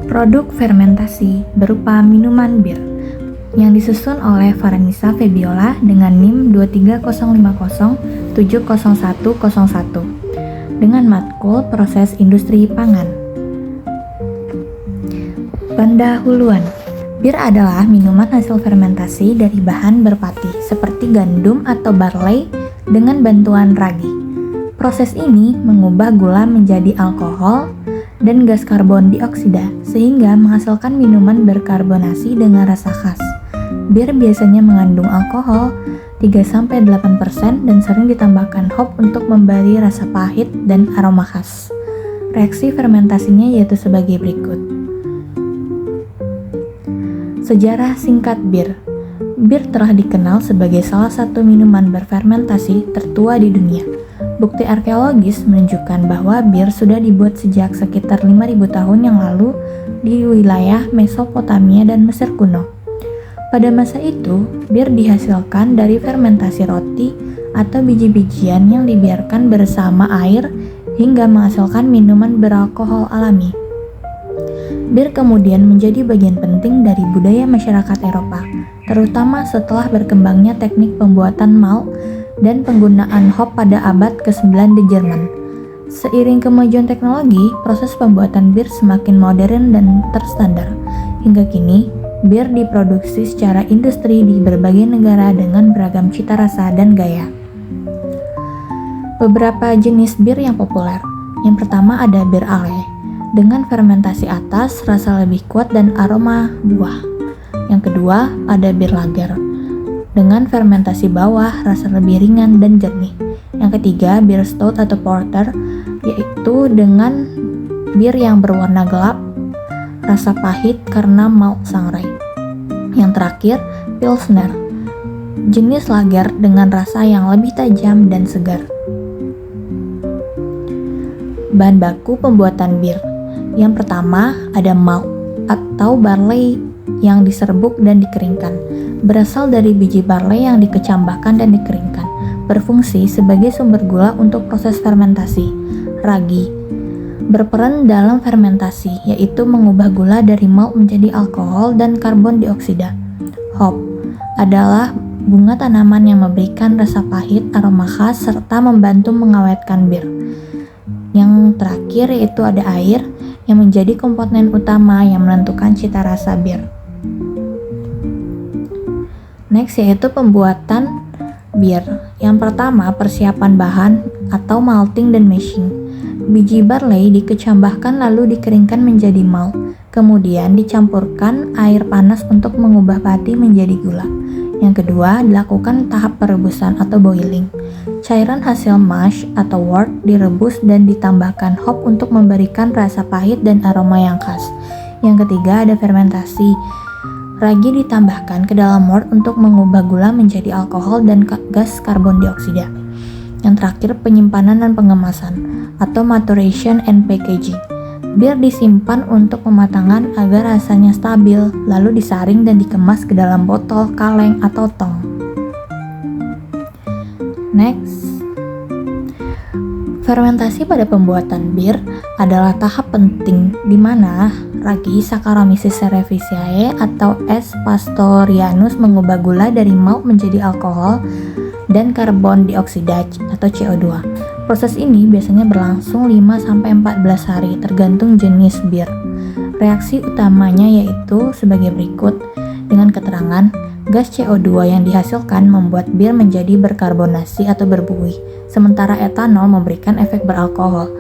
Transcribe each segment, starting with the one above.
Produk fermentasi berupa minuman bir yang disusun oleh Farnisa Febiola dengan NIM 23050700101 dengan matkul proses industri pangan. Pendahuluan. Bir adalah minuman hasil fermentasi dari bahan berpati seperti gandum atau barley dengan bantuan ragi. Proses ini mengubah gula menjadi alkohol dan gas karbon dioksida sehingga menghasilkan minuman berkarbonasi dengan rasa khas. Bir biasanya mengandung alkohol 3-8% dan sering ditambahkan hop untuk memberi rasa pahit dan aroma khas. Reaksi fermentasinya yaitu sebagai berikut. Sejarah singkat bir. Bir telah dikenal sebagai salah satu minuman berfermentasi tertua di dunia. Bukti arkeologis menunjukkan bahwa bir sudah dibuat sejak sekitar 5.000 tahun yang lalu di wilayah Mesopotamia dan Mesir kuno. Pada masa itu, bir dihasilkan dari fermentasi roti atau biji-bijian yang dibiarkan bersama air hingga menghasilkan minuman beralkohol alami. Bir kemudian menjadi bagian penting dari budaya masyarakat Eropa, terutama setelah berkembangnya teknik pembuatan malt dan penggunaan hop pada abad ke-9 di Jerman. Seiring kemajuan teknologi, proses pembuatan bir semakin modern dan terstandar. Hingga kini, bir diproduksi secara industri di berbagai negara dengan beragam cita rasa dan gaya. Beberapa jenis bir yang populer. Yang pertama ada bir ale. Dengan fermentasi atas, rasa lebih kuat dan aroma buah. Yang kedua, ada bir lager. Dengan fermentasi bawah, rasa lebih ringan dan jernih. Yang ketiga, bir stout atau porter, yaitu dengan bir yang berwarna gelap, rasa pahit karena malt sangrai. Yang terakhir, pilsner, jenis lager dengan rasa yang lebih tajam dan segar. Bahan baku pembuatan bir. Yang pertama ada malt atau barley yang diserbuk dan dikeringkan. Berasal dari biji barley yang dikecambahkan dan dikeringkan. Berfungsi sebagai sumber gula untuk proses fermentasi. Ragi berperan dalam fermentasi, yaitu mengubah gula dari malt menjadi alkohol dan karbon dioksida. Hop adalah bunga tanaman yang memberikan rasa pahit, aroma khas, serta membantu mengawetkan bir. Yang terakhir yaitu ada air yang menjadi komponen utama yang menentukan cita rasa bir. Next yaitu pembuatan bir. Yang pertama, persiapan bahan atau malting dan mashing. Biji barley dikecambahkan lalu dikeringkan menjadi malt. Kemudian dicampurkan air panas untuk mengubah pati menjadi gula. Yang kedua, dilakukan tahap perebusan atau boiling. Cairan hasil mash atau wort direbus dan ditambahkan hop untuk memberikan rasa pahit dan aroma yang khas. Yang ketiga, ada fermentasi. Ragi ditambahkan ke dalam wort untuk mengubah gula menjadi alkohol dan gas karbon dioksida. Yang terakhir, penyimpanan dan pengemasan atau maturation and packaging. Bir disimpan untuk pematangan agar rasanya stabil, lalu disaring dan dikemas ke dalam botol, kaleng, atau tong. Next, fermentasi pada pembuatan bir adalah tahap penting di mana ragi Saccharomyces cerevisiae atau S. pastorianus mengubah gula dari malt menjadi alkohol dan karbon dioksida atau CO2. Proses ini biasanya berlangsung 5-14 hari tergantung jenis bir. Reaksi utamanya yaitu sebagai berikut dengan keterangan gas CO2 yang dihasilkan membuat bir menjadi berkarbonasi atau berbuih, sementara etanol memberikan efek beralkohol.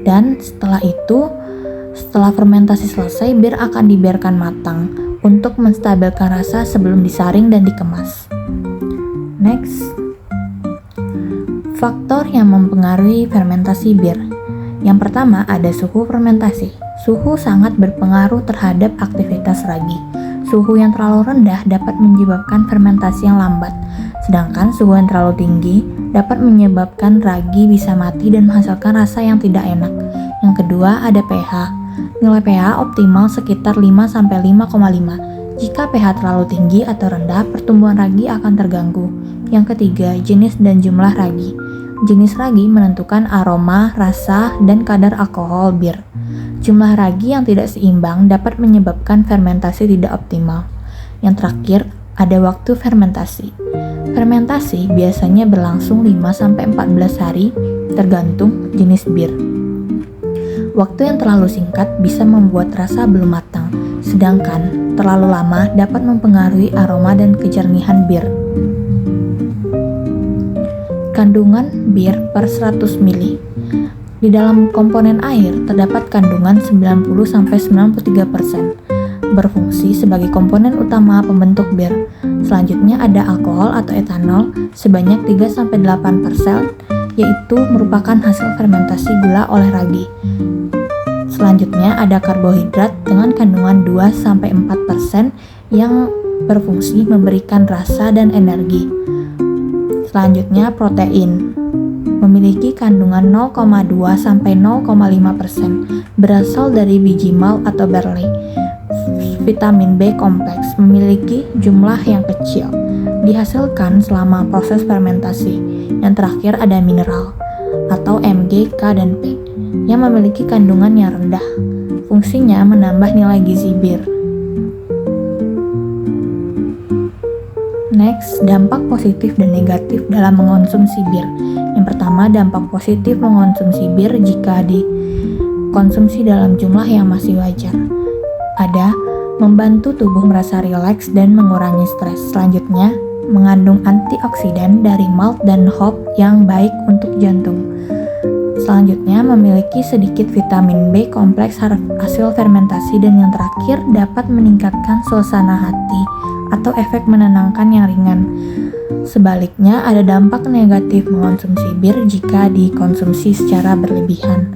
Dan setelah fermentasi selesai, bir akan dibiarkan matang untuk menstabilkan rasa sebelum disaring dan dikemas. Next, faktor yang mempengaruhi fermentasi bir. Yang pertama ada suhu fermentasi. Suhu sangat berpengaruh terhadap aktivitas ragi. Suhu yang terlalu rendah dapat menyebabkan fermentasi yang lambat, sedangkan suhu yang terlalu tinggi dapat menyebabkan ragi bisa mati dan menghasilkan rasa yang tidak enak. Yang kedua ada pH. Nilai pH optimal sekitar 5-5,5. Jika pH terlalu tinggi atau rendah, pertumbuhan ragi akan terganggu. Yang ketiga, jenis dan jumlah ragi. Jenis ragi menentukan aroma, rasa, dan kadar alkohol bir. Jumlah ragi yang tidak seimbang dapat menyebabkan fermentasi tidak optimal. Yang terakhir, ada waktu fermentasi. Fermentasi biasanya berlangsung 5-14 hari, tergantung jenis bir. Waktu yang terlalu singkat bisa membuat rasa belum matang, sedangkan terlalu lama dapat mempengaruhi aroma dan kejernihan bir. Kandungan bir per 100 ml. Di dalam komponen air terdapat kandungan 90-93%, berfungsi sebagai komponen utama pembentuk bir. Selanjutnya ada alkohol atau etanol sebanyak 3-8%, yaitu merupakan hasil fermentasi gula oleh ragi. Selanjutnya ada karbohidrat dengan kandungan 2-4% yang berfungsi memberikan rasa dan energi. Selanjutnya protein memiliki kandungan 0,2-0,5%, berasal dari biji malt atau barley. Vitamin B kompleks memiliki jumlah yang kecil, dihasilkan selama proses fermentasi. Yang terakhir ada mineral atau Mg, K, dan P yang memiliki kandungan yang rendah. Fungsinya menambah nilai gizi bir. Next, dampak positif dan negatif dalam mengonsumsi bir. Yang pertama, dampak positif mengonsumsi bir jika dikonsumsi dalam jumlah yang masih wajar. Ada membantu tubuh merasa rileks dan mengurangi stres. Selanjutnya, mengandung antioksidan dari malt dan hop yang baik untuk jantung. Selanjutnya, memiliki sedikit vitamin B kompleks hasil fermentasi, dan yang terakhir dapat meningkatkan suasana hati atau efek menenangkan yang ringan. Sebaliknya, ada dampak negatif mengonsumsi bir jika dikonsumsi secara berlebihan,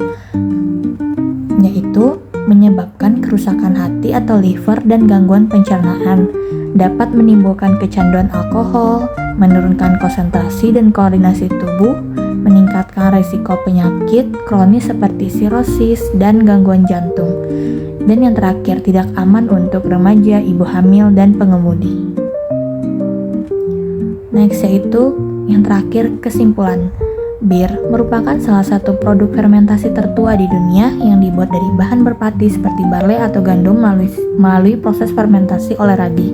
yaitu menyebabkan kerusakan hati atau liver dan gangguan pencernaan, dapat menimbulkan kecanduan alkohol, menurunkan konsentrasi dan koordinasi tubuh, meningkatkan risiko penyakit kronis seperti sirosis dan gangguan jantung. Dan yang terakhir, tidak aman untuk remaja, ibu hamil, dan pengemudi. Next, yaitu yang terakhir, kesimpulan. Bir merupakan salah satu produk fermentasi tertua di dunia yang dibuat dari bahan berpati seperti barley atau gandum melalui proses fermentasi oleh ragi.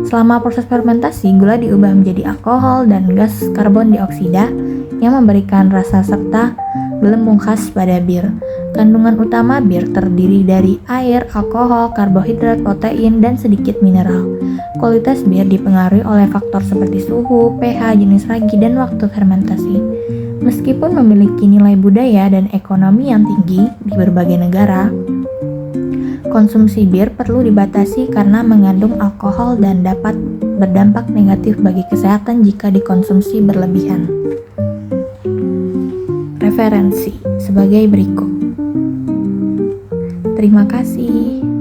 Selama proses fermentasi, gula diubah menjadi alkohol dan gas karbon dioksida yang memberikan rasa serta gelembung khas pada bir. Kandungan utama bir terdiri dari air, alkohol, karbohidrat, protein, dan sedikit mineral. Kualitas bir dipengaruhi oleh faktor seperti suhu, pH, jenis ragi, dan waktu fermentasi. Meskipun memiliki nilai budaya dan ekonomi yang tinggi di berbagai negara, konsumsi bir perlu dibatasi karena mengandung alkohol dan dapat berdampak negatif bagi kesehatan jika dikonsumsi berlebihan. Referensi sebagai berikut. Terima kasih.